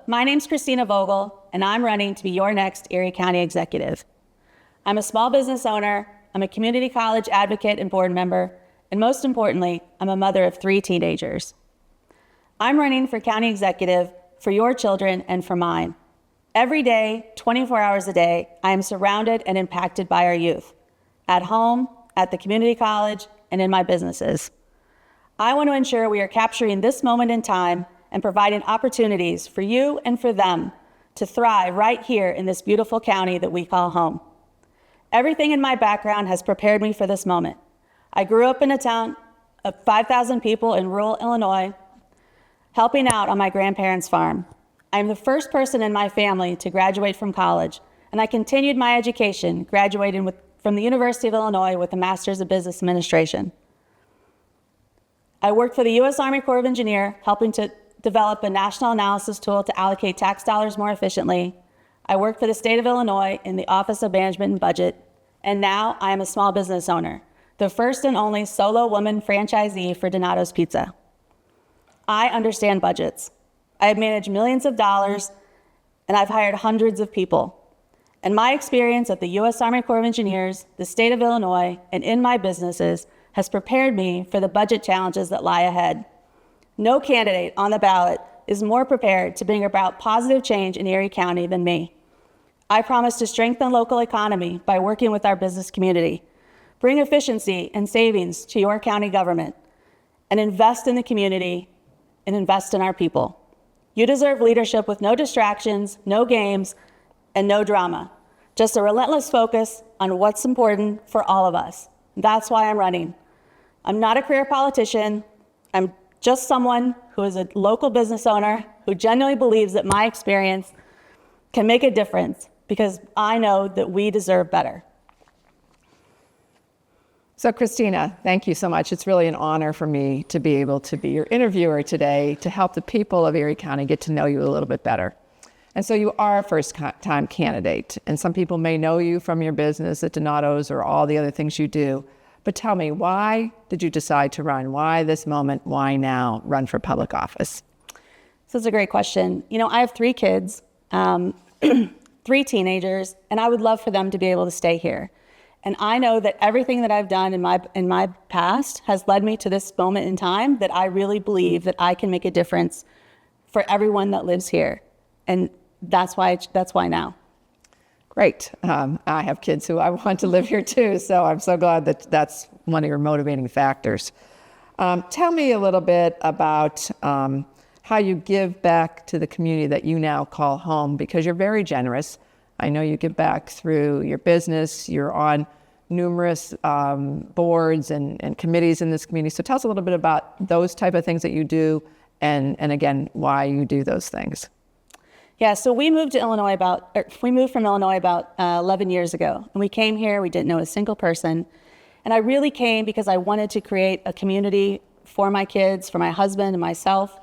my name's Christina Vogel, and I'm running to be your next Erie County executive. I'm a small business owner, I'm a community college advocate and board member, and most importantly, I'm a mother of 3 teenagers. I'm running for county executive for your children and for mine. Every day, 24 hours a day, I am surrounded and impacted by our youth, at home, at the community college, and in my businesses. I want to ensure we are capturing this moment in time and providing opportunities for you and for them to thrive right here in this beautiful county that we call home. Everything in my background has prepared me for this moment. I grew up in a town of 5,000 people in rural Illinois, helping out on my grandparents' farm. I am the first person in my family to graduate from college, and I continued my education, graduating from the University of Illinois with a Master's of Business Administration. I worked for the U.S. Army Corps of Engineers, helping to develop a national analysis tool to allocate tax dollars more efficiently. I worked for the state of Illinois in the Office of Management and Budget, and now I am a small business owner, the first and only solo woman franchisee for Donato's Pizza. I understand budgets. I have managed millions of dollars, and I've hired hundreds of people. And my experience at the U.S. Army Corps of Engineers, the state of Illinois, and in my businesses has prepared me for the budget challenges that lie ahead. No candidate on the ballot is more prepared to bring about positive change in Erie County than me. I promise to strengthen local economy by working with our business community, bring efficiency and savings to your county government, and invest in the community and invest in our people. You deserve leadership with no distractions, no games, and no drama. Just a relentless focus on what's important for all of us. That's why I'm running. I'm not a career politician. I'm just someone who is a local business owner who genuinely believes that my experience can make a difference because I know that we deserve better. So Christina, thank you so much. It's really an honor for me to be able to be your interviewer today to help the people of Erie County get to know you a little bit better. And so you are a first-time candidate, and some people may know you from your business at Donato's or all the other things you do. But tell me, why did you decide to run? Why this moment? Why now run for public office? This is a great question. You know, I have 3 kids, 3 teenagers, and I would love for them to be able to stay here. And I know that everything that I've done in my past has led me to this moment in time that I really believe that I can make a difference for everyone that lives here. And that's why now. Great. I have kids who I want to live here too, so I'm so glad that that's one of your motivating factors. Tell me a little bit about how you give back to the community that you now call home, because you're very generous. I know you give back through your business. You're on numerous boards and committees in this community. So tell us a little bit about those type of things that you do and again, why you do those things. Yeah, so we moved from Illinois about 11 years ago. And we came here, we didn't know a single person. And I really came because I wanted to create a community for my kids, for my husband and myself.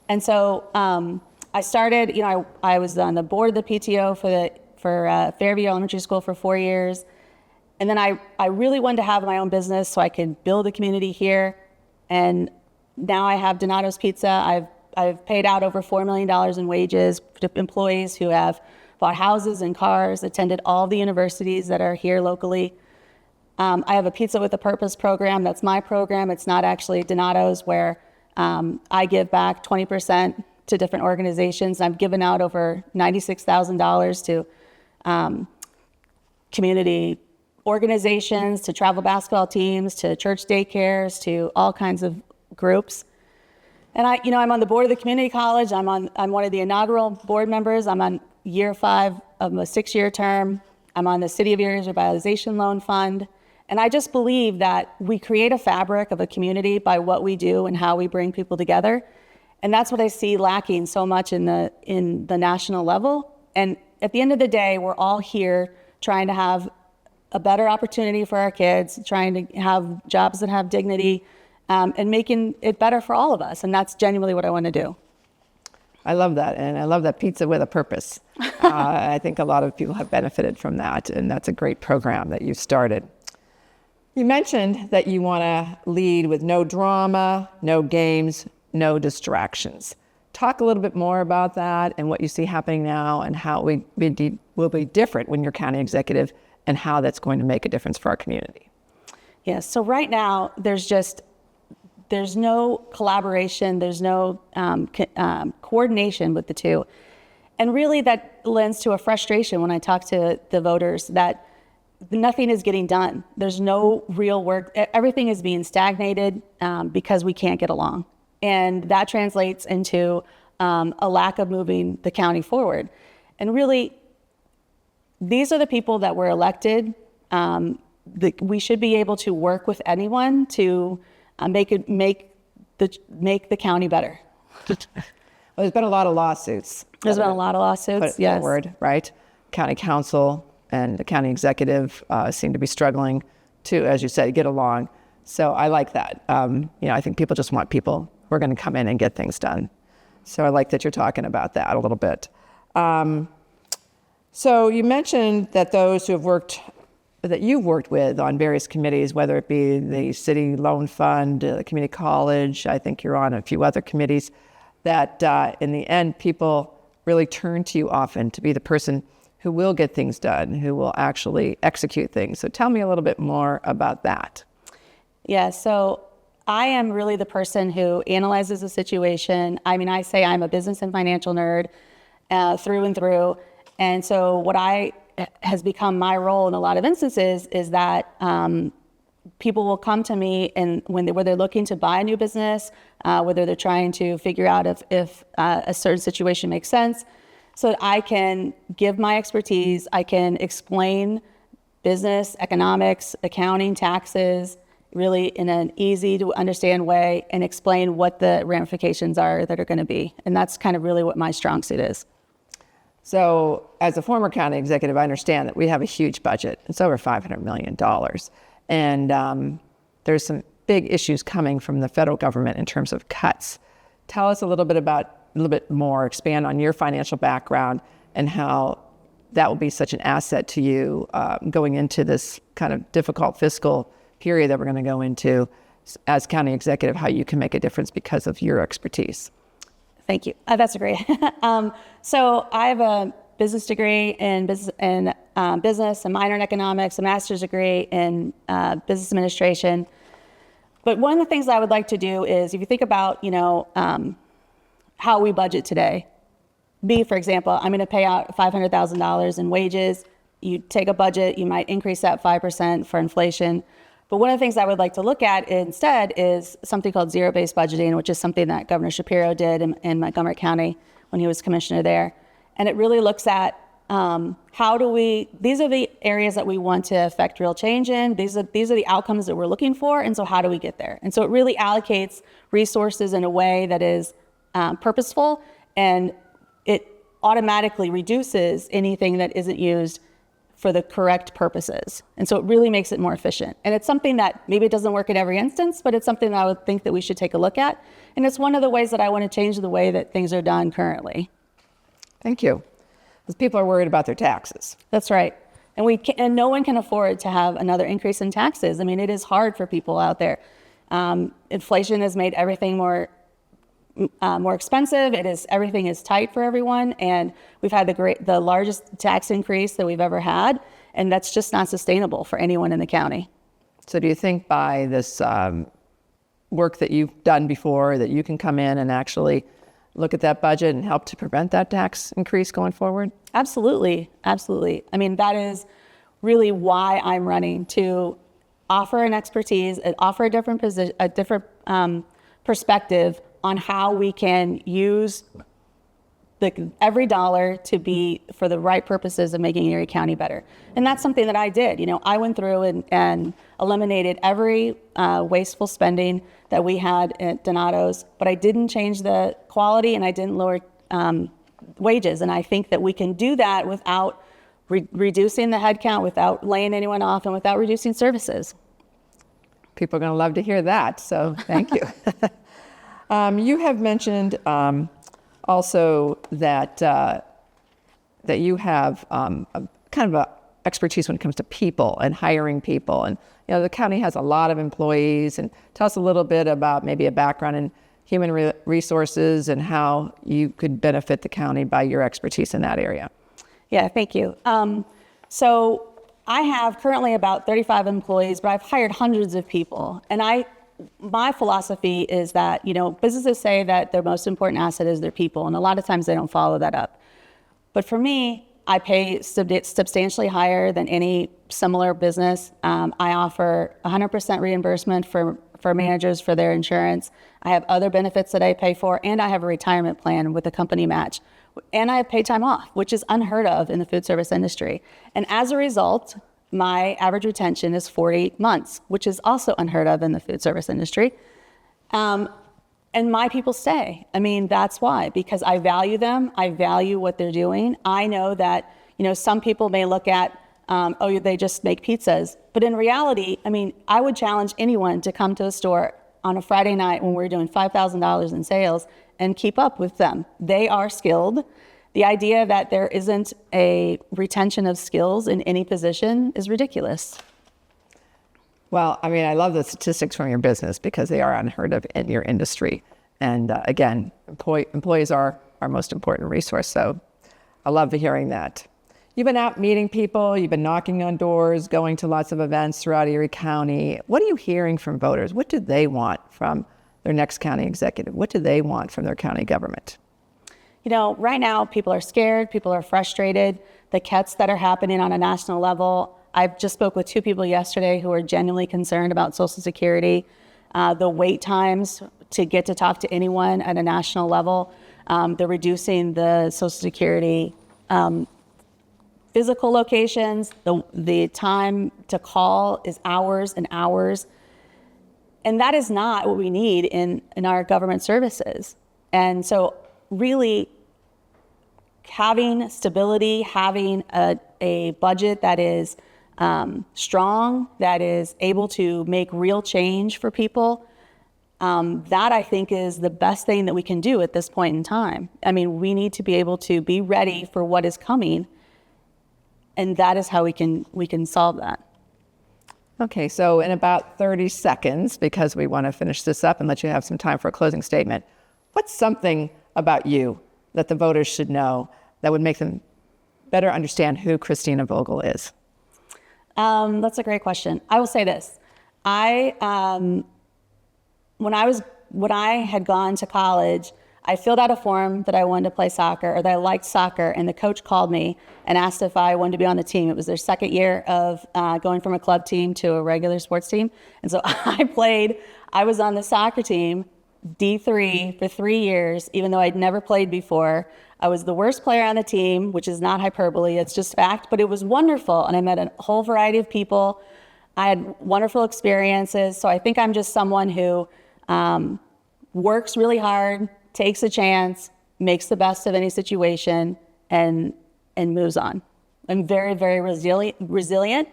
And so I started, I was on the board of the PTO for Fairview Elementary School for 4 years. And then I really wanted to have my own business so I could build a community here. And now I have Donato's Pizza. I've paid out over $4 million in wages to employees who have bought houses and cars, attended all the universities that are here locally. I have a Pizza with a Purpose program. That's my program. It's not actually Donato's, where I give back 20% to different organizations. I've given out over $96,000 to community organizations, to travel basketball teams, to church daycares, to all kinds of groups. And I'm on the board of the community college. I'm one of the inaugural board members. I'm on year 5 of a 6-year term. I'm on the City of Erie's Revitalization Loan Fund. And I just believe that we create a fabric of a community by what we do and how we bring people together. And that's what I see lacking so much in the national level. And at the end of the day, we're all here trying to have a better opportunity for our kids, trying to have jobs that have dignity, and making it better for all of us. And that's genuinely what I want to do. I love that. And I love that Pizza with a Purpose. I think a lot of people have benefited from that. And that's a great program that you started. You mentioned that you want to lead with no drama, no games, no distractions. talk a little bit more about that and what you see happening now and how it will be different when you're county executive and how that's going to make a difference for our community. Yes. So right now, there's no collaboration, there's no coordination with the two. And really that lends to a frustration when I talk to the voters that nothing is getting done. There's no real work. Everything is being stagnated because we can't get along. And that translates into a lack of moving the county forward. And really, these are the people that were elected. We should be able to work with anyone to make the county better. Well, there's been a lot of lawsuits. There's been a lot of lawsuits, yes. Forward, right? County council and the county executive seem to be struggling to, as you said, get along. So I like that. I think people just want people who are going to come in and get things done. So I like that you're talking about that a little bit. So you mentioned that those who have that you've worked with on various committees, whether it be the City Loan Fund, the Community College, I think you're on a few other committees, that in the end, people really turn to you often to be the person who will get things done, who will actually execute things. So tell me a little bit more about that. Yeah, so I am really the person who analyzes the situation. I mean, I say I'm a business and financial nerd through and through. And so what has become my role in a lot of instances is that people will come to me and whether they're looking to buy a new business, whether they're trying to figure out if a certain situation makes sense, so that I can give my expertise, I can explain business, economics, accounting, taxes, really in an easy to understand way, and explain what the ramifications are that are going to be. And that's kind of really what my strong suit is. So as a former county executive, I understand that we have a huge budget. It's over $500 million. And there's some big issues coming from the federal government in terms of cuts. Tell us a little bit more, expand on your financial background and how that will be such an asset to you going into this kind of difficult fiscal period that we're going to go into as county executive, how you can make a difference because of your expertise. Thank you. That's great. So I have a business degree in business, a minor in economics, a master's degree in business administration. But one of the things I would like to do is, if you think about, how we budget today. For example, I'm going to pay out $500,000 in wages. You take a budget, you might increase that 5% for inflation. But one of the things I would like to look at instead is something called zero-based budgeting, which is something that Governor Shapiro did in Montgomery County when he was commissioner there. And it really looks at these are the areas that we want to affect real change in. These are the outcomes that we're looking for. And so how do we get there? And so it really allocates resources in a way that is purposeful, and it automatically reduces anything that isn't used for the correct purposes. And so it really makes it more efficient. And it's something that maybe it doesn't work in every instance, but it's something that I would think that we should take a look at. And it's one of the ways that I want to change the way that things are done currently. Thank you. Because people are worried about their taxes. That's right. And no one can afford to have another increase in taxes. I mean, it is hard for people out there. Inflation has made everything more expensive. Everything is tight for everyone, and we've had the largest tax increase that we've ever had, and that's just not sustainable for anyone in the county. So do you think by this work that you've done before that you can come in and actually look at that budget and help to prevent that tax increase going forward? Absolutely. Absolutely. I mean, that is really why I'm running, to offer an expertise, offer a different position, a different perspective on how we can use every dollar to be for the right purposes of making Erie County better. And that's something that I did. I went through and eliminated every wasteful spending that we had at Donato's, but I didn't change the quality and I didn't lower wages. And I think that we can do that without reducing the headcount, without laying anyone off, and without reducing services. People are going to love to hear that, so thank you. You have mentioned also that you have a kind of a expertise when it comes to people and hiring people. And the county has a lot of employees. And tell us a little bit about maybe a background in resources and how you could benefit the county by your expertise in that area. Yeah, thank you. So I have currently about 35 employees, but I've hired hundreds of people. And my philosophy is that, businesses say that their most important asset is their people. And a lot of times they don't follow that up. But for me, I pay substantially higher than any similar business. I offer 100% reimbursement for managers for their insurance. I have other benefits that I pay for, and I have a retirement plan with a company match. And I have paid time off, which is unheard of in the food service industry. And as a result, my average retention is 40 months, which is also unheard of in the food service industry. And my people stay. That's why, because I value them. I value what they're doing. I know that, some people may look at, they just make pizzas. But in reality, I would challenge anyone to come to a store on a Friday night when we're doing $5,000 in sales and keep up with them. They are skilled. The idea that there isn't a retention of skills in any position is ridiculous. Well, I love the statistics from your business because they are unheard of in your industry. And again, employees are our most important resource. So I love hearing that. You've been out meeting people, you've been knocking on doors, going to lots of events throughout Erie County. What are you hearing from voters? What do they want from their next county executive? What do they want from their county government? Right now, people are scared, people are frustrated. The cuts that are happening on a national level, I just spoke with 2 people yesterday who are genuinely concerned about Social Security. The wait times to get to talk to anyone at a national level, they're reducing the Social Security physical locations. The time to call is hours and hours. And that is not what we need in our government services. And so really having stability, having a budget that is strong, that is able to make real change for people, that I think is the best thing that we can do at this point in time. We need to be able to be ready for what is coming, and that is how we can solve that. Okay, so in about 30 seconds, because we want to finish this up and let you have some time for a closing statement, what's something about you that the voters should know that would make them better understand who Christina Vogel is? That's a great question. I will say this. When I had gone to college, I filled out a form that I wanted to play soccer, or that I liked soccer, and the coach called me and asked if I wanted to be on the team. It was their second year of going from a club team to a regular sports team. And so I was on the soccer team, D3, for 3 years, even though I'd never played before. I was the worst player on the team, which is not hyperbole, it's just fact, but it was wonderful. And I met a whole variety of people. I had wonderful experiences. So I think I'm just someone who works really hard, takes a chance, makes the best of any situation, and moves on. I'm very, very resilient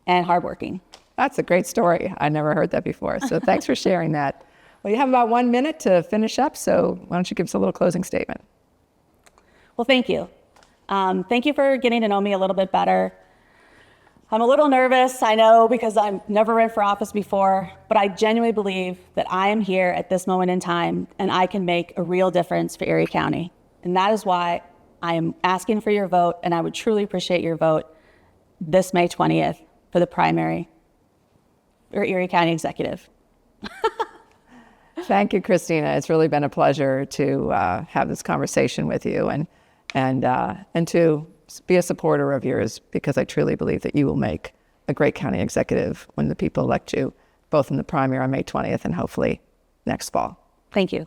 and hardworking. That's a great story. I never heard that before. So thanks for sharing that. Well, you have about 1 minute to finish up, so why don't you give us a little closing statement? Well, thank you. Thank you for getting to know me a little bit better. I'm a little nervous, I know, because I've never ran for office before, but I genuinely believe that I am here at this moment in time and I can make a real difference for Erie County. And that is why I am asking for your vote, and I would truly appreciate your vote this May 20th for the primary for Erie County Executive. Thank you, Christina. It's really been a pleasure to have this conversation with you and to be a supporter of yours, because I truly believe that you will make a great county executive when the people elect you, both in the primary on May 20th and hopefully next fall. Thank you.